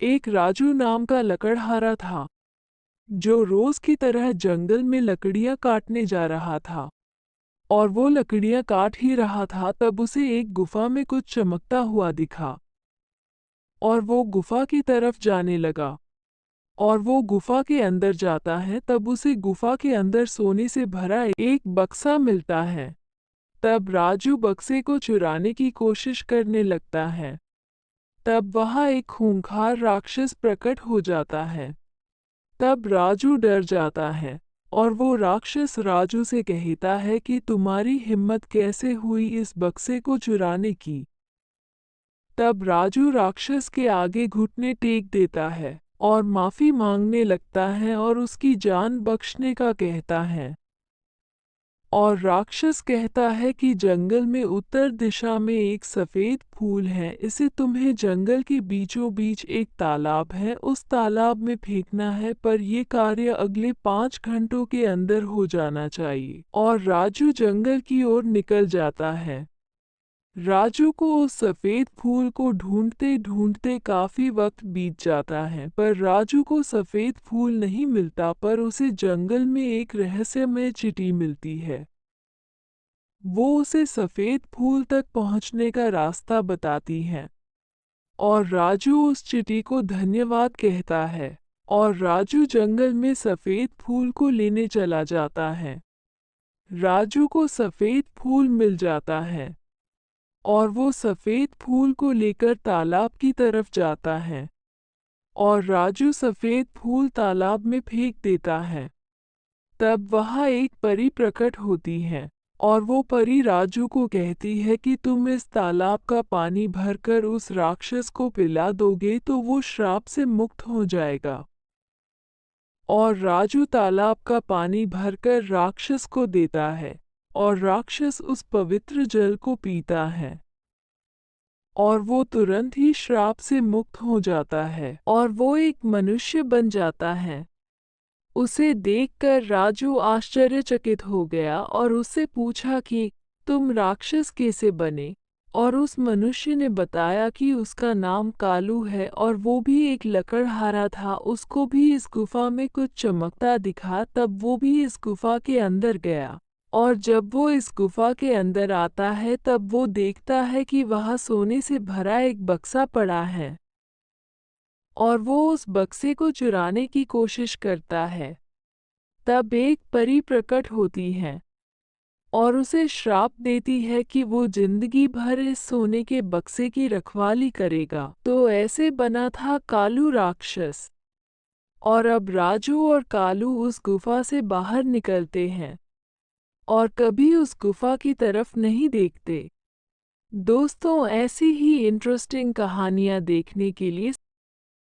एक राजू नाम का लकड़हारा था, जो रोज की तरह जंगल में लकड़ियां काटने जा रहा था। और वो लकड़ियां काट ही रहा था तब उसे एक गुफा में कुछ चमकता हुआ दिखा। और वो गुफा की तरफ जाने लगा। और वो गुफा के अंदर जाता है तब उसे गुफा के अंदर सोने से भरा एक बक्सा मिलता है। तब राजू बक्से को चुराने की कोशिश करने लगता है। तब वहाँ एक खूंखार राक्षस प्रकट हो जाता है। तब राजू डर जाता है। और वो राक्षस राजू से कहता है कि तुम्हारी हिम्मत कैसे हुई इस बक्से को चुराने की। तब राजू राक्षस के आगे घुटने टेक देता है और माफी मांगने लगता है और उसकी जान बख्शने का कहता है। और राक्षस कहता है कि जंगल में उत्तर दिशा में एक सफेद फूल है, इसे तुम्हें जंगल के बीचों बीच एक तालाब है उस तालाब में फेंकना है, पर यह कार्य अगले 5 घंटों के अंदर हो जाना चाहिए। और राजू जंगल की ओर निकल जाता है। राजू को उस सफेद फूल को ढूंढते ढूंढते काफी वक्त बीत जाता है, पर राजू को सफेद फूल नहीं मिलता, पर उसे जंगल में एक रहस्यमय चिट्ठी मिलती है। वो उसे सफेद फूल तक पहुंचने का रास्ता बताती है। और राजू उस चिट्ठी को धन्यवाद कहता है। और राजू जंगल में सफेद फूल को लेने चला जाता है। राजू को सफेद फूल मिल जाता है। और वो सफेद फूल को लेकर तालाब की तरफ जाता है। और राजू सफेद फूल तालाब में फेंक देता है। तब वहाँ एक परी प्रकट होती है। और वो परी राजू को कहती है कि तुम इस तालाब का पानी भरकर उस राक्षस को पिला दोगे तो वो श्राप से मुक्त हो जाएगा। और राजू तालाब का पानी भरकर राक्षस को देता है। और राक्षस उस पवित्र जल को पीता है। और वो तुरंत ही श्राप से मुक्त हो जाता है और वो एक मनुष्य बन जाता है। उसे देखकर राजू आश्चर्यचकित हो गया और उससे पूछा कि तुम राक्षस कैसे बने। और उस मनुष्य ने बताया कि उसका नाम कालू है और वो भी एक लकड़हारा था, उसको भी इस गुफा में कुछ चमकता दिखा, तब वो भी इस गुफा के अंदर गया। और जब वो इस गुफा के अंदर आता है तब वो देखता है कि वहाँ सोने से भरा एक बक्सा पड़ा है। और वो उस बक्से को चुराने की कोशिश करता है। तब एक परी प्रकट होती है और उसे श्राप देती है कि वो जिंदगी भर इस सोने के बक्से की रखवाली करेगा। तो ऐसे बना था कालू राक्षस। और अब राजू और कालू उस गुफा से बाहर निकलते हैं और कभी उस गुफा की तरफ नहीं देखते। दोस्तों, ऐसी ही इंटरेस्टिंग कहानियाँ देखने के लिए